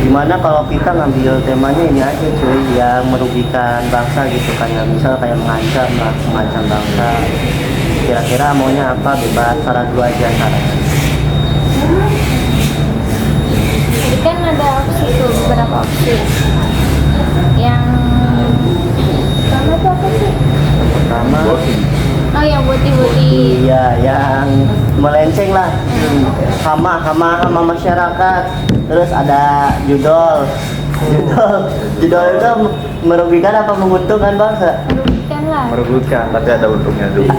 Gimana kalau kita ngambil temanya ini aja cuy, yang merugikan bangsa gitu, kayak misal kayak mengancam lah, mengancam bangsa. Kira-kira maunya apa, bebas, saran dulu aja saran. Jadi kan ada opsi tuh, beberapa opsi. Yang pertama tuh apa sih? Pertama, Oh, yang boti-boti. iya yang melenceng lah, hama masyarakat. Terus ada judol itu merugikan apa menguntungkan bangsa? Merugikan lah. Merugikan, tapi ada untungnya juga.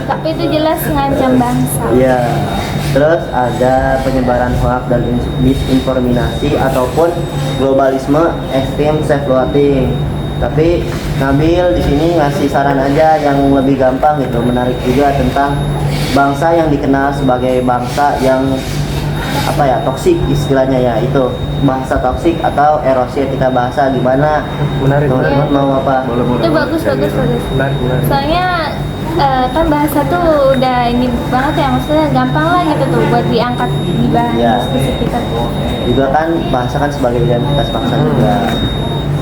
Tapi itu jelas ngancam bangsa. Iya. Terus ada penyebaran hoax dan misinformasi ataupun globalisme ekstrim self-loathing. Tapi Nabil di sini ngasih saran aja yang lebih gampang gitu, menarik juga tentang bangsa yang dikenal sebagai bangsa yang apa ya, toksik istilahnya ya, itu bahasa toksik atau erosi etika bahasa. Gimana? Menarik, Teman-teman mau apa? Itu bagus. Menarik. Soalnya kan bahasa tuh udah ini banget ya, maksudnya gampang lah gitu tuh buat diangkat di bahan Iya. diskusi kita tuh. Juga kan bahasa kan sebagai identitas bangsa juga.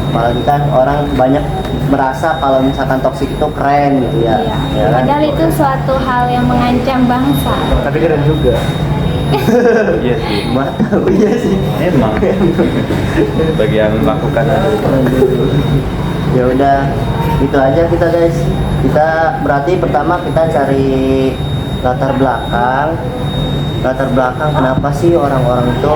Apalagi kan orang banyak merasa kalau misalkan toksik itu keren gitu ya. Iya. Ya kan? Padahal itu suatu hal yang mengancam bangsa. Tapi keren juga. Iya sih. Iya sih. Emang. Bagi yang melakukan Ya udah, itu aja kita guys. Kita berarti pertama kita cari latar belakang kenapa sih orang-orang itu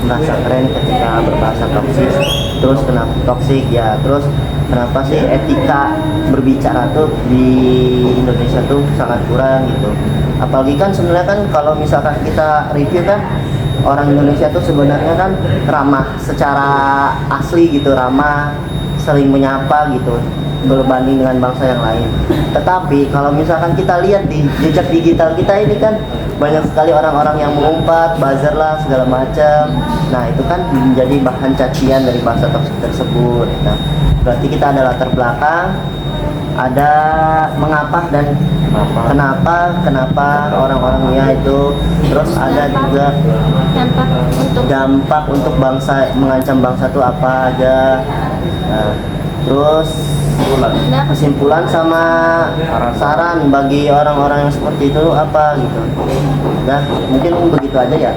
merasa keren ketika berbahasa toksik. Terus kenapa toksik ya, terus kenapa sih etika berbicara tuh di Indonesia tuh sangat kurang gitu. Apalagi kan sebenarnya kan kalau misalkan kita review kan, orang Indonesia tuh sebenarnya kan ramah secara asli gitu, ramah, sering menyapa gitu berbanding dengan bangsa yang lain. Tetapi kalau misalkan kita lihat di jejak digital kita ini kan banyak sekali orang-orang yang mengumpat, buzzer lah segala macam. Nah itu kan menjadi bahan cacian dari bahasa toksik tersebut. Nah berarti kita ada latar belakang, ada mengapa dan kenapa orang-orangnya itu, terus ada juga dampak untuk bangsa, mengancam bangsa itu apa aja. Nah, terus kesimpulan sama saran bagi orang-orang yang seperti itu apa gitu. Nah mungkin begitu aja ya.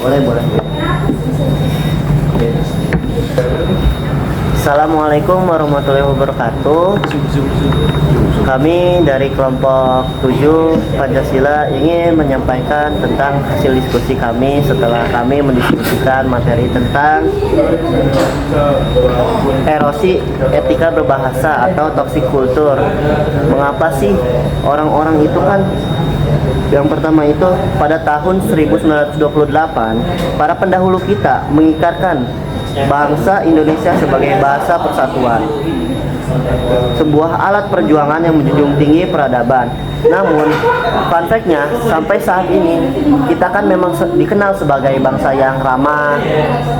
Boleh. Assalamualaikum warahmatullahi wabarakatuh. Kami dari kelompok 7 Pancasila ingin menyampaikan tentang hasil diskusi kami setelah kami mendiskusikan materi tentang erosi etika berbahasa atau toxic culture. Mengapa sih orang-orang itu kan, yang pertama itu pada tahun 1928 para pendahulu kita mengikrarkan bangsa Indonesia sebagai bahasa persatuan, sebuah alat perjuangan yang menjunjung tinggi peradaban. Namun, fun fact-nya, sampai saat ini kita kan memang dikenal sebagai bangsa yang ramah.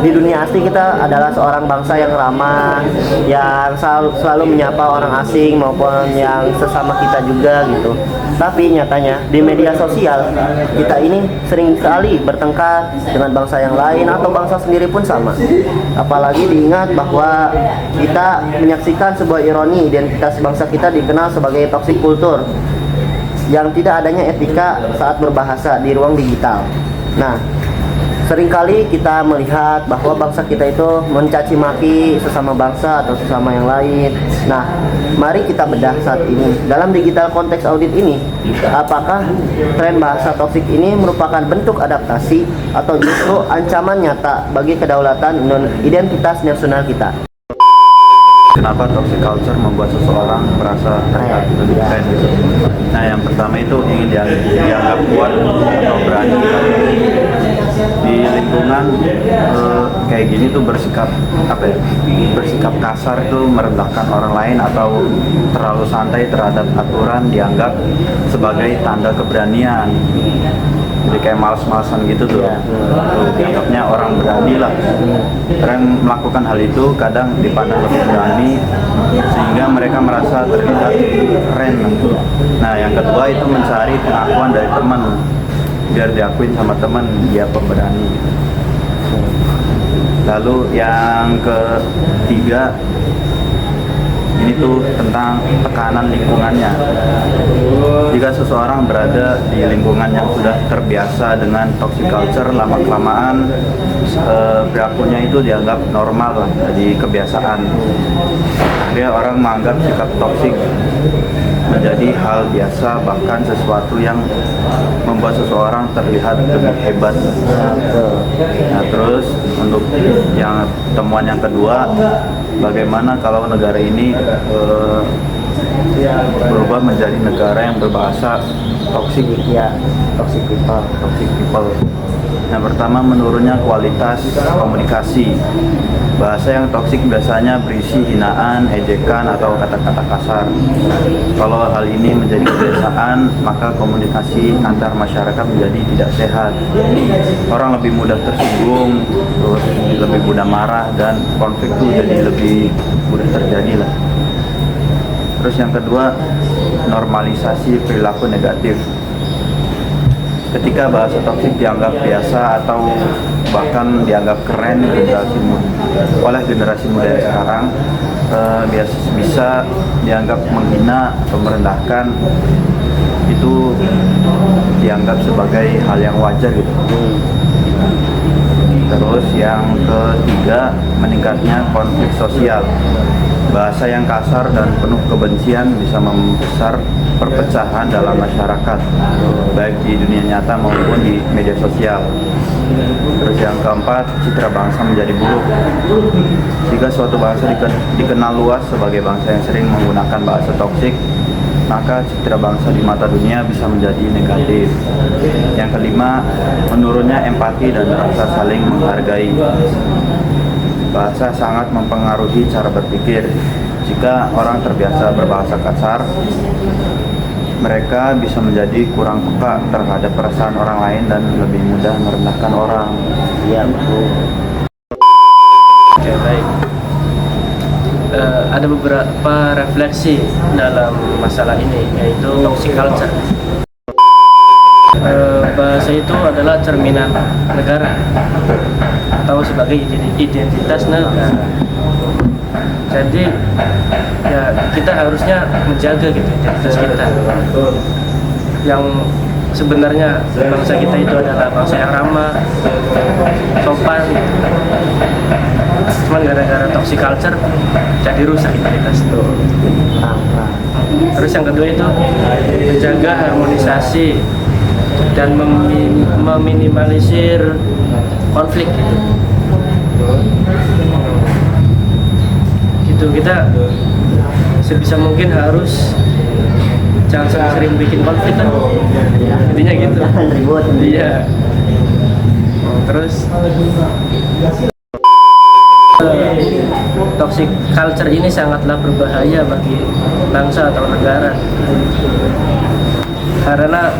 Di dunia asli kita adalah seorang bangsa yang ramah, yang selalu menyapa orang asing maupun yang sesama kita juga gitu. Tapi nyatanya di media sosial kita ini sering sekali bertengkar dengan bangsa yang lain atau bangsa sendiri pun sama. Apalagi diingat bahwa kita menyaksikan sebuah ironi, identitas bangsa kita dikenal sebagai toxic culture, yang tidak adanya etika saat berbahasa di ruang digital. Nah, seringkali kita melihat bahwa bangsa kita itu mencaci maki sesama bangsa atau sesama yang lain. Nah, mari kita bedah saat ini. Dalam digital konteks audit ini, apakah tren bahasa toksik ini merupakan bentuk adaptasi atau justru ancaman nyata bagi kedaulatan identitas nasional kita? Kenapa toxic culture membuat seseorang merasa terlihat lebih keren gitu? Nah, yang pertama itu ingin dianggap kuat atau berani. Di lingkungan kayak gini tuh bersikap kasar itu merendahkan orang lain atau terlalu santai terhadap aturan dianggap sebagai tanda keberanian. Jadi kayak males-malesan gitu tuh. Dianggapnya orang berani lah. Orang melakukan hal itu kadang dipandang lebih berani sehingga mereka merasa terlihat keren. Nah, yang kedua itu mencari pengakuan dari teman, biar diakuin sama teman dia pemberani. Lalu yang ketiga, ini tuh tentang tekanan lingkungannya. Jika seseorang berada di lingkungan yang sudah terbiasa dengan toxic culture, lama-kelamaan perilakunya itu dianggap normal lah, jadi kebiasaan. Akhirnya orang menganggap sikap toksik menjadi hal biasa, bahkan sesuatu yang membuat seseorang terlihat lebih hebat. Nah, terus untuk yang temuan yang kedua, bagaimana kalau negara ini berubah menjadi negara yang berbahasa toxic? Ya, toxic people. Toxic people. Yang pertama, menurunnya kualitas komunikasi. Bahasa yang toksik biasanya berisi hinaan, ejekan, atau kata-kata kasar. Kalau hal ini menjadi kebiasaan, maka komunikasi antar masyarakat menjadi tidak sehat. Orang lebih mudah tersinggung, terus lebih mudah marah, dan konflik itu jadi lebih mudah terjadi lah. Terus yang kedua, normalisasi perilaku negatif. Ketika bahasa toksik dianggap biasa atau bahkan dianggap keren oleh generasi muda yang sekarang, bisa dianggap menghina atau merendahkan, itu dianggap sebagai hal yang wajar gitu. Terus yang ketiga, meningkatnya konflik sosial. Bahasa yang kasar dan penuh kebencian bisa membesar perpecahan dalam masyarakat, baik di dunia nyata maupun di media sosial. Terus yang keempat, citra bangsa menjadi buruk. Jika suatu bangsa dikenal luas sebagai bangsa yang sering menggunakan bahasa toksik, maka citra bangsa di mata dunia bisa menjadi negatif. Yang kelima, menurunnya empati dan rasa saling menghargai. Bahasa sangat mempengaruhi cara berpikir. Jika orang terbiasa berbahasa kasar, mereka bisa menjadi kurang peka terhadap perasaan orang lain dan lebih mudah merendahkan orang. Iya, betul. Oke, baik. Ada beberapa refleksi dalam masalah ini, yaitu toxic culture. Bahasa itu adalah cerminan negara atau sebagai identitas negara. Jadi ya kita harusnya menjaga gitu identitas kita. Yang sebenarnya bangsa kita itu adalah bangsa yang ramah, sopan. Cuman gara-gara toxic culture jadi rusak identitas itu. Terus yang kedua itu menjaga harmonisasi dan meminimalisir konflik gitu. Kita sebisa mungkin harus jangan sering bikin konflik kan, intinya gitu. Jangan ribut. Iya. Terus toxic culture ini sangatlah berbahaya bagi bangsa atau negara, karena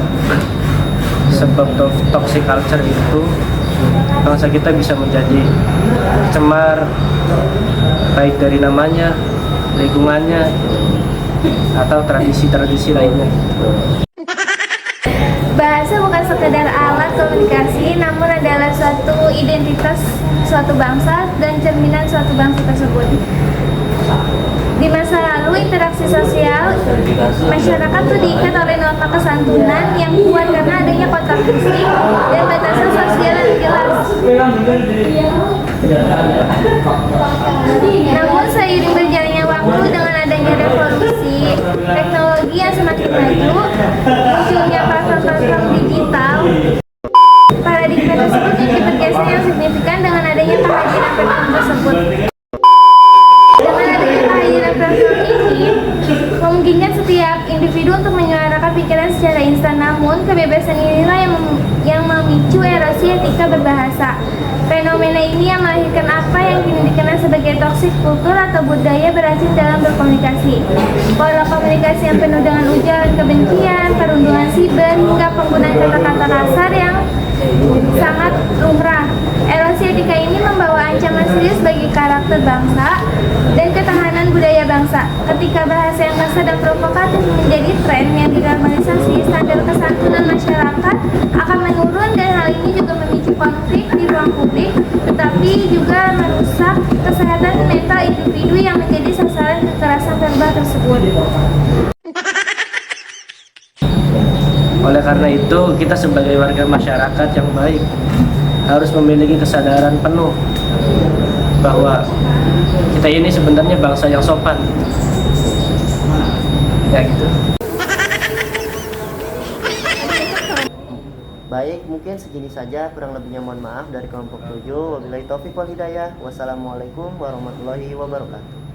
sebab toxic culture itu bangsa kita bisa menjadi cemar, baik dari namanya, lingkungannya, atau tradisi-tradisi lainnya. Bahasa bukan sekedar alat komunikasi, namun adalah suatu identitas suatu bangsa dan cerminan suatu bangsa tersebut. Di masa lalu, interaksi sosial masyarakat tuh diikat oleh nota kesantunan yang kuat karena adanya kontak fisik dan batasan sosial yang jelas. Namun seiring berjalannya waktu dengan adanya revolusi teknologi yang semakin maju, munculnya platform-platform digital, paradigma tersebut menjadi pergeseran yang signifikan dengan adanya kehadiran platform tersebut. Dengan adanya kehadiran platform ini, memungkinkan setiap individu untuk menyuarakan pikiran secara instan, namun kebebasan inilah yang memicu erosi etika berbahasa. Fenomena ini yang melahirkan apa yang kini dikenal sebagai toxic kultur atau budaya berhasil dalam berkomunikasi. Pola komunikasi yang penuh dengan ujaran kebencian, perundungan siber, hingga penggunaan kata-kata kasar yang sangat lumrah. Erosi etika ini membawa ancaman serius bagi karakter bangsa dan ketahanan budaya bangsa. Ketika bahasa yang kasar dan provokatif menjadi tren yang dinormalisasi, standar kesantunan masyarakat akan menurun dan hal ini juga memicu konflik di ruang publik tersebut. Oleh karena itu, kita sebagai warga masyarakat yang baik harus memiliki kesadaran penuh bahwa kita ini sebenarnya bangsa yang sopan. Ya gitu. Baik, mungkin segini saja, kurang lebihnya mohon maaf dari kelompok 7. Wabillahi taufiq wal hidayah. Wassalamualaikum warahmatullahi wabarakatuh.